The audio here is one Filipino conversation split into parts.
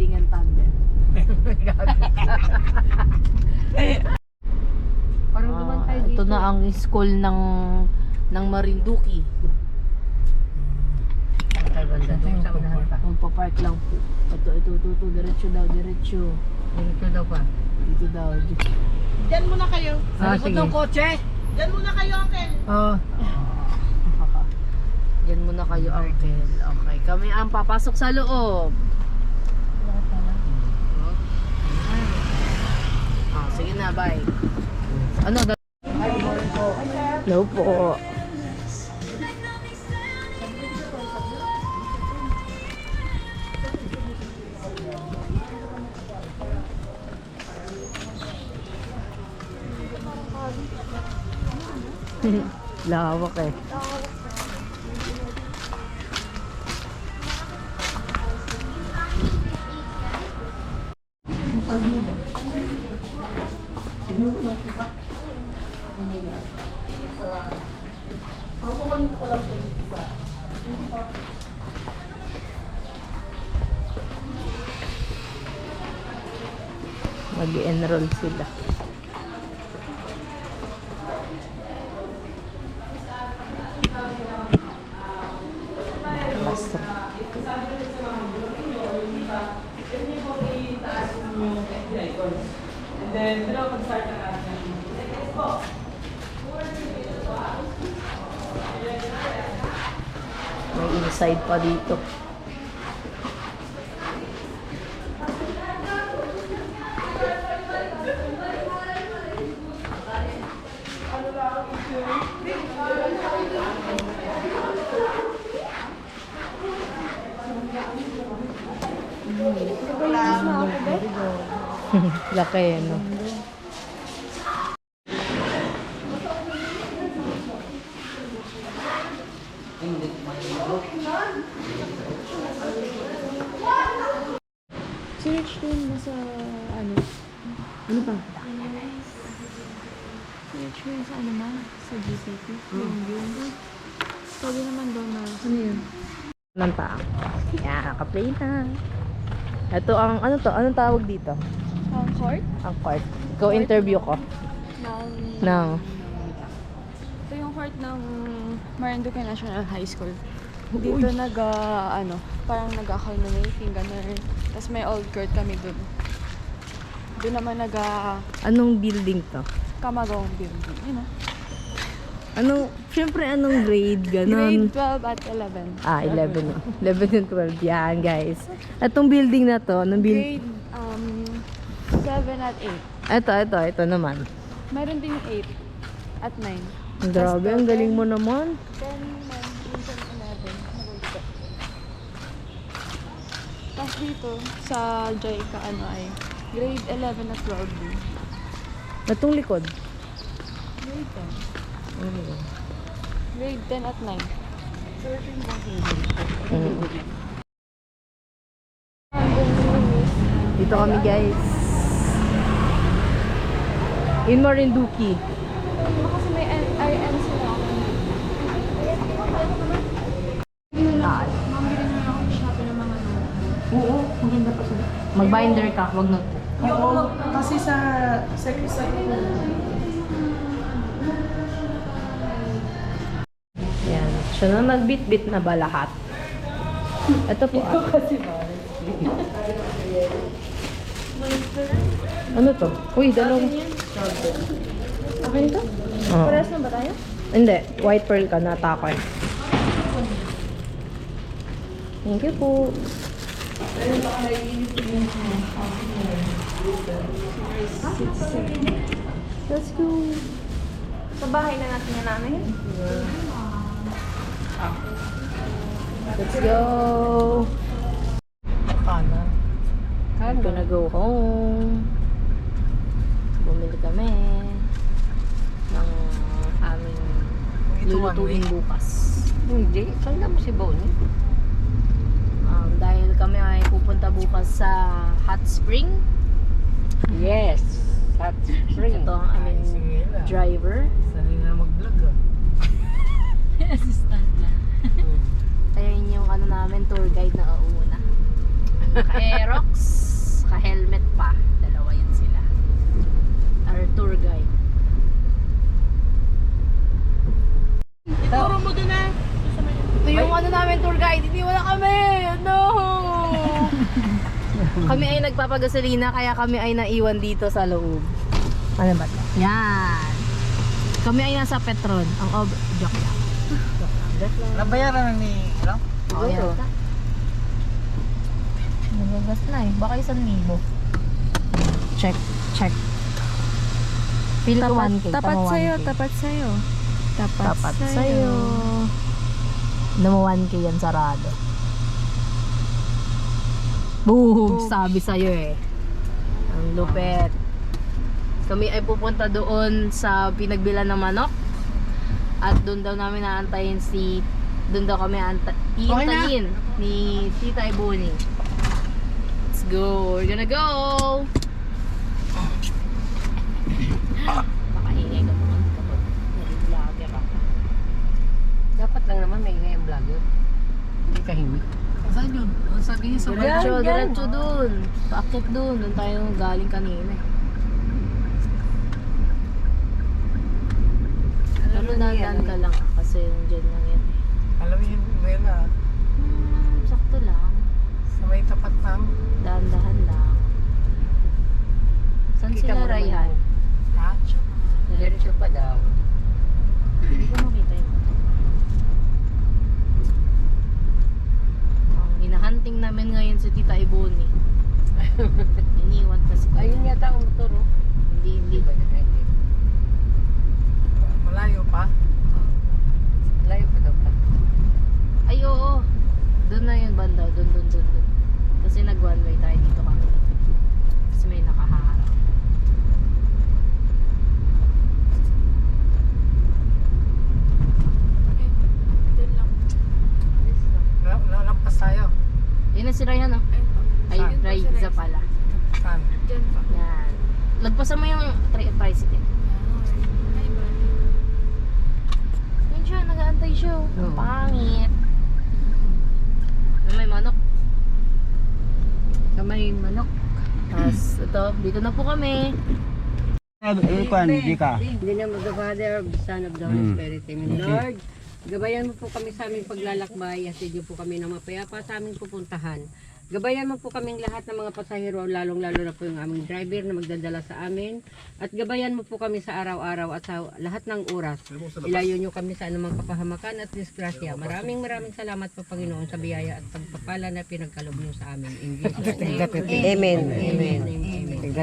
riding and tandem. Parang duman tayo dito. Ito na ang school ng Marinduque. Ay, banda. Sa unahan pa. Magpa-park lang po. Ito, diretso daw. Dito daw pa. Dito daw. Diyan muna kayo. Sa likod ng kotse. Diyan muna kayo, Uncle. Oo. Diyan muna kayo, Uncle. Okay, kami ang papasok sa loob. Sige na, bye. Ano? Hello po. Lawak eh. Mag-enroll sila. Basta. May inside pa dito. Laki, no? Si Rich din nasa ano? Ano pa? Si Rich din sa ano ma? Sa GCP? Yung yun. Sabi naman doon na Ano yun? Anong pa? Yan, naka-play na. Ito ang, ano to? Anong tawag dito? ang court Ang court. Ikaw interview ko. ng Ng ito yung court ng Marinduque National High School. Dito ano, parang nag-culminating gano'n. Tapos may old court kami doon. Doon naman anong building to? Kamagong building, you know. Siyempre anong grade? Ganon. Grade 12 at 11. 11. 11 and 12. Yan, guys. Itong building na to, Grade 7 at 8. Ito naman. Meron ding 8 at 9. Grabe, ang galing mo naman. 10, 9, 11. Tapos dito, sa JICA, ano ay, grade 11 at 12 din. Itong likod. Grade 10. Grade 10 at 9. Dito kami, guys. In Marinduque. Kasi may RN sila. Mamili na ako sa Shopee ng mga ano. Oo, maganda pa sila. Mag-binder ka, wag na. Yung kasi sa secretary ko. Yan. Siya na nagbit-bit na ba lahat? Ito po. Ano to? Uy, dalawang. Okay ito? Oo. Parehas na ba tayo? Hindi. White pearl ka na takay. Thank you po. Let's go. Sa bahay na natin na namin. Let's go. Kana. I'm gonna go home. Bumili kami ng aming lulutuin bukas. Hindi. Saan na mo si Bonnie? Dahil kami ay pupunta bukas sa hot spring. Yes. Hot spring. Ito ang aming driver. Sanay na mag-vlog ah. Assistant na. Ayun yung ano namin, tour guide na uuna. Ka-Aerox, ka-helmet pa. Dalawa yun sila. Our tour guide. Ituro mo doon ah. Ito yung ano namin tour guide. Hindi wala kami. No! Kami ay nagpapagasolina kaya kami ay naiwan dito sa loob. Ano ba ito? Yan. Kami ay nasa Petron. Joke lang. Nabayaran ni, ano? Oo, yan. Nagagas na eh. Baka 1,000. Check. Feel ko 1K. Tapat tama sa'yo, 1K. tapat sa'yo. Tapat sa'yo. Namu 1K yan sarado. Boom! Sabi sa'yo eh. Ang lupet. Kami ay pupunta doon sa pinagbilan ng manok. At doon daw namin aantayin doon daw kami iintayin ni Tita Ebony. Let's go! We're gonna go! Makaingay ka po. Vlogger ako. Dapat lang naman may ingay ang vlogger. Hindi tahimik. Saan yun? Ang sabi niya sa Diretso dun. Paakit dun. Doon tayo galing kanina. Pero dandan ka lang kasi nandiyan lang yan. Alam mo yun, ngayon na. Sakto lang. Sa may tapat ng... Dahan-dahan lang. Saan Kita mo sila naman Rayhan? Ha? Diretso pa daw. Hindi ko makita yun. Ang hinahunting namin ngayon si Tita Ebony. Iniwan kasi ko. Ayun yata ang motor, oh. Hindi. Ba yun? Hindi. Malayo pa. Layo pa daw pa. Ay, oo. Doon na yun banda. Doon. Kasi nag one way tayo dito kami. Kasi may nakaharap. Diyan lang. Lalampas tayo. Yun na si Ryan, oh. Ay, Saan? Raiza pala. Saan? Diyan pa. Yan. Lagpasan mo yung tricycle. Ay, ba? Yan siya, nag-aantay siya. Oh. Ang Oo. pangit. May manok. Sa may manok. Tapos, ito, dito na po kami. Hindi na the Father, the Son of the Holy Spirit. Amen. Lord, gabayan mo po kami sa aming paglalakbay at hindi po kami na mapayapa sa aming pupuntahan. Gabayan mo po kaming lahat ng mga pasahero, lalong-lalo na po yung aming driver na magdadala sa amin. At gabayan mo po kami sa araw-araw at sa lahat ng oras. Ilayo nyo kami sa anumang kapahamakan at disgrasya. Maraming salamat po Panginoon sa biyaya at pagpapala na pinagkalob nyo sa amin. In Jesus' name. Amen. Amen. Amen.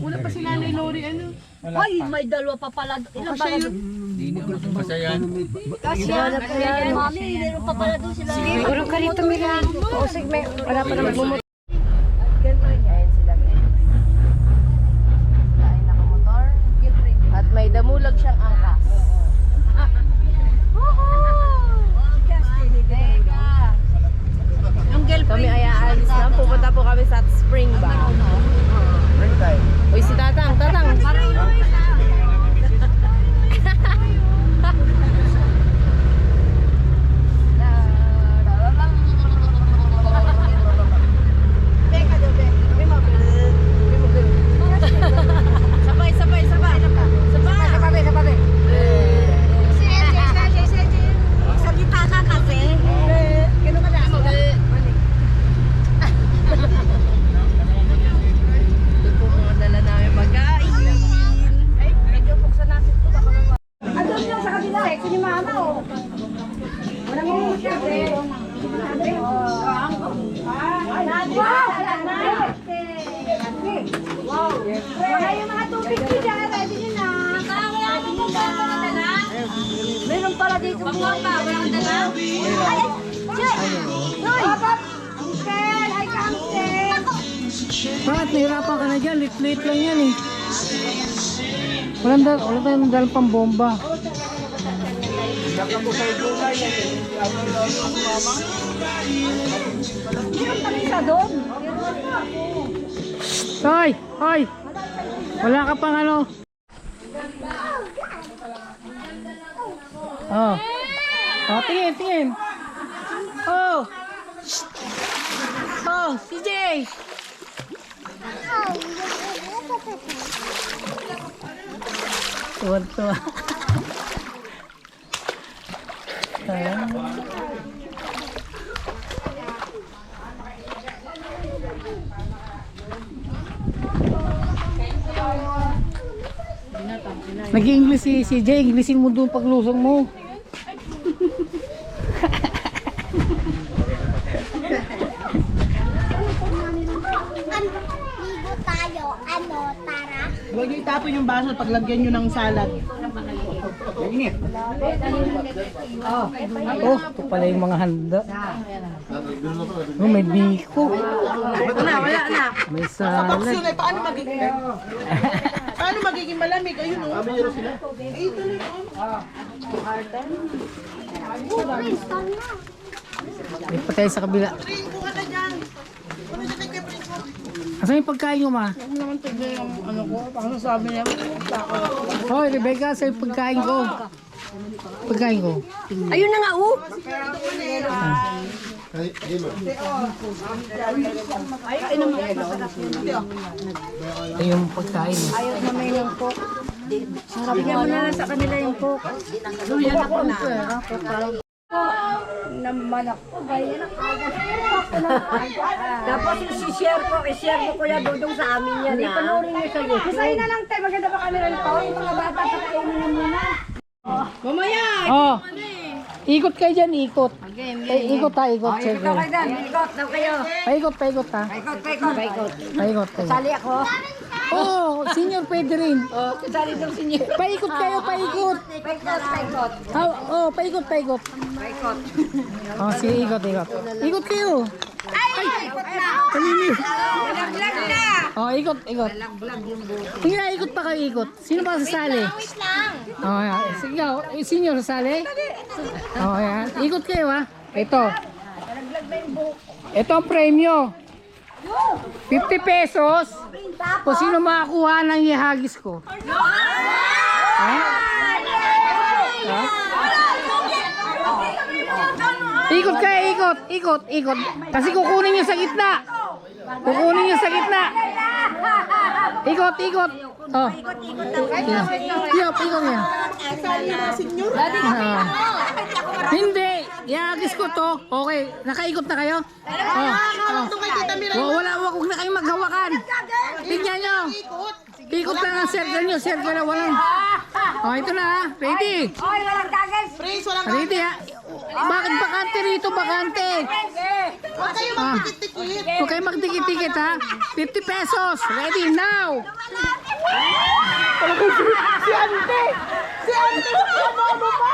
Wala pa sila ni Lori ano. Ay, may dalawa pa pala. Ilan ba yun? Mami, meron pa pala doon sila. Siguro ka rito, Mila. O, sige, wala pa naman bumot. Ayan sila, guys. Sila ay nakamotor. At may damulag siyang angkas. Kami ay aalis na. Pupunta po kami sa Spring ba? Uy, si Tatang. Wala yung mga tubig ko dyan. Ready nyo na. Wala akong magpapadala. Meron pala dito. Wala akong dala. Ay, Jay! Noy! Uncle! Ay, Uncle! Bakit nahirapan ka na dyan? Late lang yan eh. Wala tayong dalang pambomba. Meron pa rin sa doon. Hoy! Hoy! Wala ka pang ano? Oh. Oh, tingin. Oh! Oh, CJ! Tuwan-tuwa. Nag-English si CJ, Englishin mo doon paglusong mo. Ligo tayo. Ano, tara? Huwag niyo itapon yung baso at paglagyan niyo ng salad. Oh, ito pala yung mga handa. Oh, may biko. Wala na. May Sa box salad. yun ay paano magiging malamig? Ayun o. May patay sa kabila. Asan yung pagkain mo, ma? Hoy, Rebecca, sa'yo yung pagkain ko. Pagkain ko. Ayun na nga, oh. Ito yung pagkain. Ayaw na may ng coke. Bigyan mo na lang sa kanila yung coke. Yan ako na. Naman ako. Tapos yung share ko, i-share mo Kuya Dudong sa amin yan. Hindi panoorin niyo sa YouTube. Masaya na lang tayo. Maganda ba kami rin to? Yung mga bata sa kainin muna. Mamaya! Oh, ikot kayo dyan, ikot. Ikot ha, ikot. Ikot daw kayo dyan. Ikot daw kayo. Paikot, paikot ha. Paikot, paikot. Paikot. Paikot, paikot. Sali ako. Oh, senior pwede rin. Oh, sali daw sinyo. Paikot kayo, paikot. Paikot, paikot. Oh, paikot, paikot. Paikot. Oh, sige, ikot, ikot. Ikot kayo. Ay, ikot na. Kanini. Walang na. Oh, ikot, ikot. Sige na, ikot pa kayo, ikot. Sino pa sasali? Wait lang. Oh, yan. Sige, senior sasali? Oh, yan. Ikot kayo, ha. Ito. Ito ang premyo. 50 pesos. Kung sino makakuha ng ihagis ko. Ha? Ha? Ikot kayo, ikot, ikot, ikot. Kasi kukunin nyo sa gitna. Kukunin nyo sa gitna. Ikot, ikot. Oh. Ikot, ikot yan. Ah. Hindi. Ihagis ko to. Okay. Nakaikot na kayo? Oh. Wala, huwag na kayong maghawakan. Tignan nyo. Ikot lang ang circle nyo. Circle na walang. Oh, ito na ha. Ready? Oy, walang gagas. Praise, walang Ready ha? Bakit bakante rito? Bakante. Huwag kayo magtikit-tikit. Huwag kayo magtikit-tikit ha. 50 pesos. Ready now. Si Ante! Si Ante! Ano pa?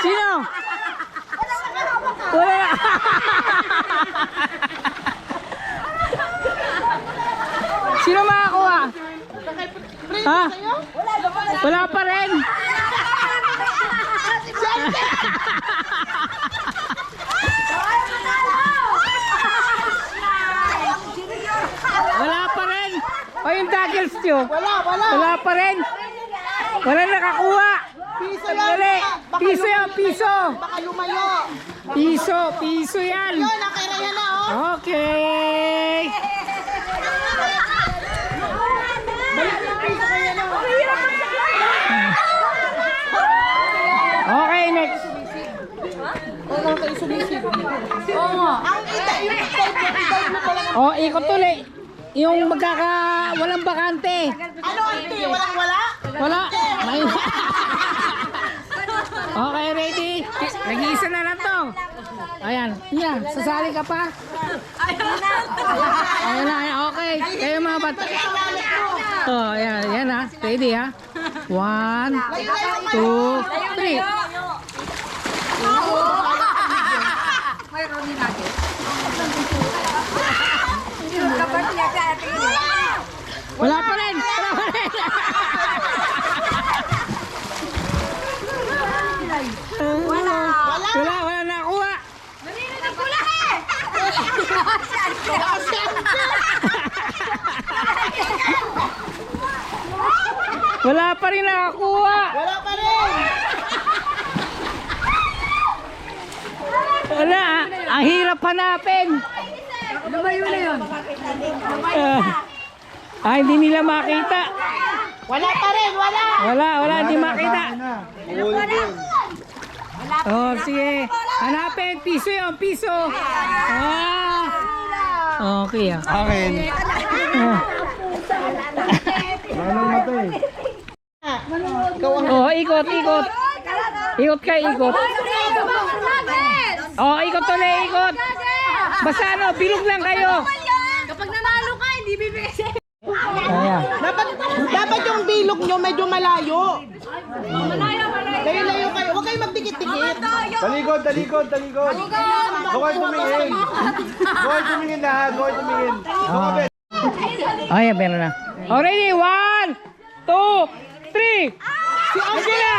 Sino? Wala. Sino makakuha? Ha? Wala pa rin. Wala pa rin. O yung daggers nyo? Wala pa rin. Wala nakakuha. Piso Dali. yan! Piso yan, piso. Baka lumayo! Piso, piso yan. Yun, nakira yan na oh! Okay. Okay, next. Oh, ikot ulit. Yung walang bakante. Ano, Ante? Walang-wala? Wala. May... Okay, ready? Nag-iisa na lang to. Ayan. Yan, sasali ka pa? Ayan na, ayan. Okay. Kayo mga bata. Oh, ayan, ayan ha. Ready ha? 1, 2, 3. Wala pa rin. Wala pa rin. Wala nakuha. Wala pa rin nakakuha. Wala pa rin! Wala, ang hirap hanapin. Lumayo na yun. Hindi nila makita. Wala pa rin, wala. Wala, hindi makita. Oh, sige. Hanapin, piso yun, piso. Okay ah. Akin. Manong matay. Oh, ikot. Ikot ka, ikot. Oh, ikot ulit, ikot. Basta ano, bilog lang kayo. Kapag nanalo ka, hindi bibigay sa'yo. Ayan. Dapat yung bilog nyo medyo malayo. Layo-layo kayo. Huwag kayo magdikit-dikit. Talikod. Huwag kayo tumingin. Huwag kayo tumingin lahat. Huwag kayo tumingin. Sumabit. Ayan, meron na. Oh, ready? 1, 2, 3. Si Angela!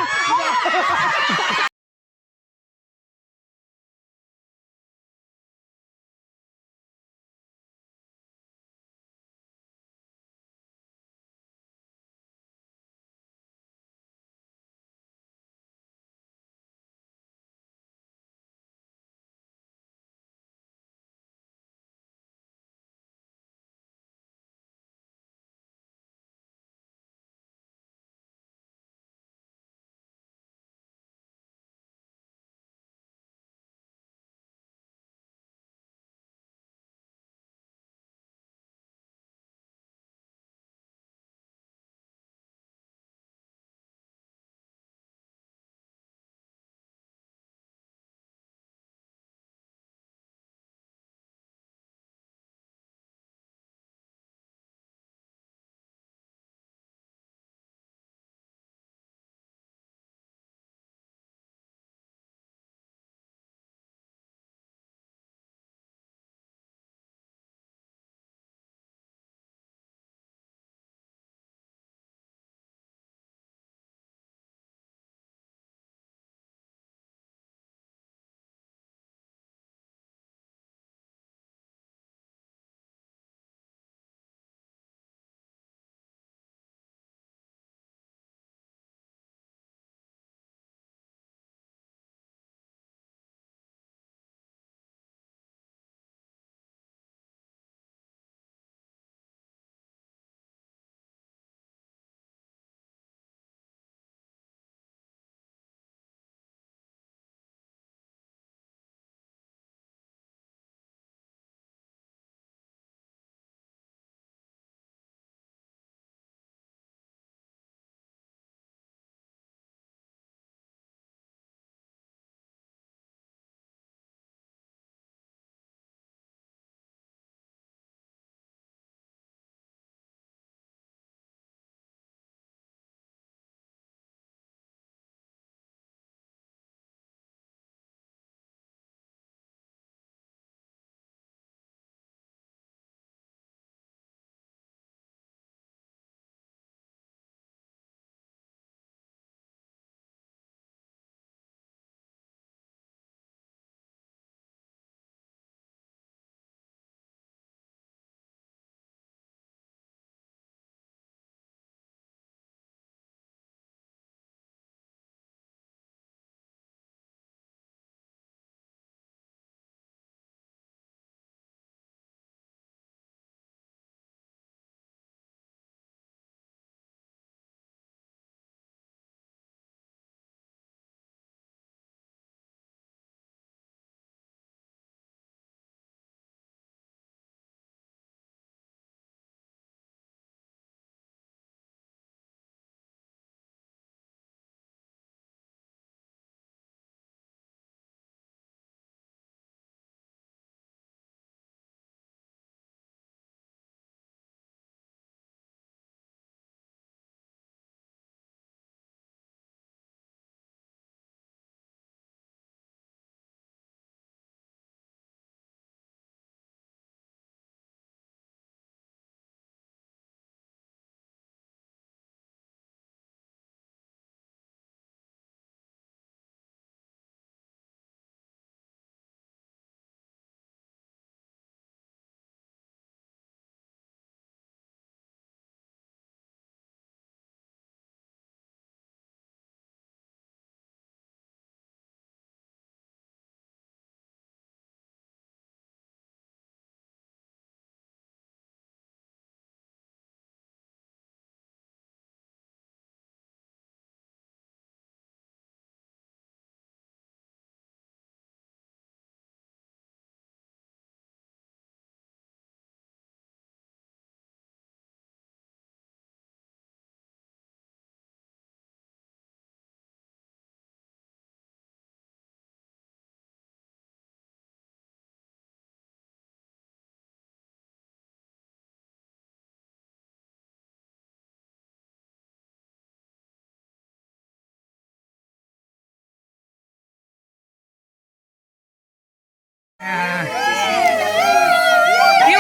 Yung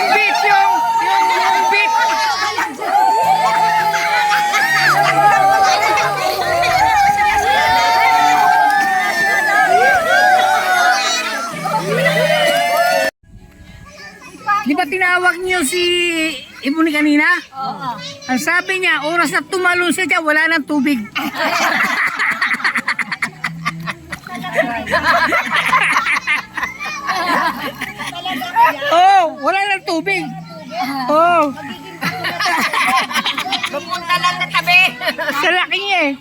beat, yung beat. Di ba tinawag niyo si Ibuni kanina? Oo. Ang sabi niya, oras na tumalon siya dyan, wala nang tubig. Oh, wala nang tubig. Oh. Pupunta lang na tabi. Sa laki niya eh.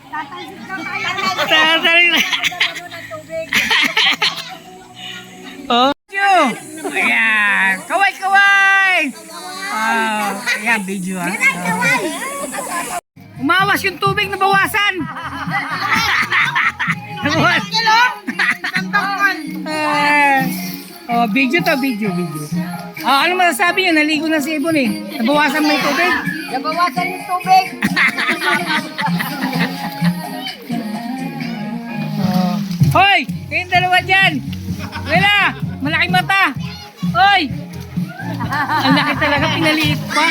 Tatalsik na. Oh. Ayan. Kaway, kaway. Oh, ayan, video ha. Umawas yung tubig, nabawasan. Nabawasan. Oh, video to, video. Oh, ano masasabi niyo? Naligo na si Ibon eh. Nabawasan mo yung tubig? Nabawasan yung tubig. Oh. Hoy! Kayong dalawa dyan! Wala! Malaking mata! Hoy! Ang laki talaga, pinaliit pa.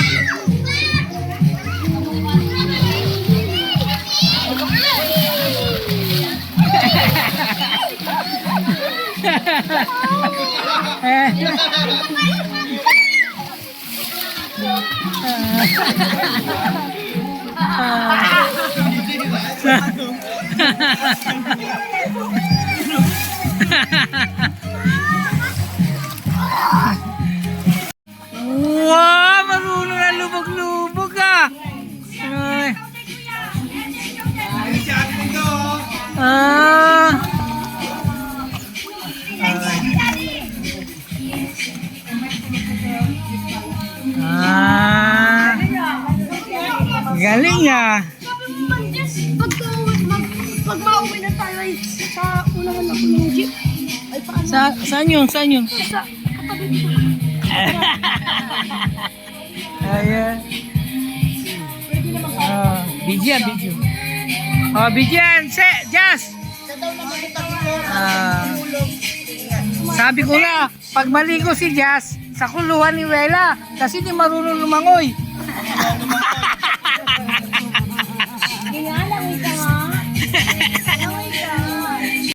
Wow! Marunong na lubog-lubog ah! Ay. Ah! Ah! Galing ah! Pag mauwi na tayo ay sa unahan ako ng jeep. Ay paano? Saan yun? Saan yun? Sa katabi ko. Ayan. Video. Oh, Bigyan. Jazz. Sabi ko na, pag maligo si Jazz, sa kuluhan ni Wela, kasi di marunong lumangoy.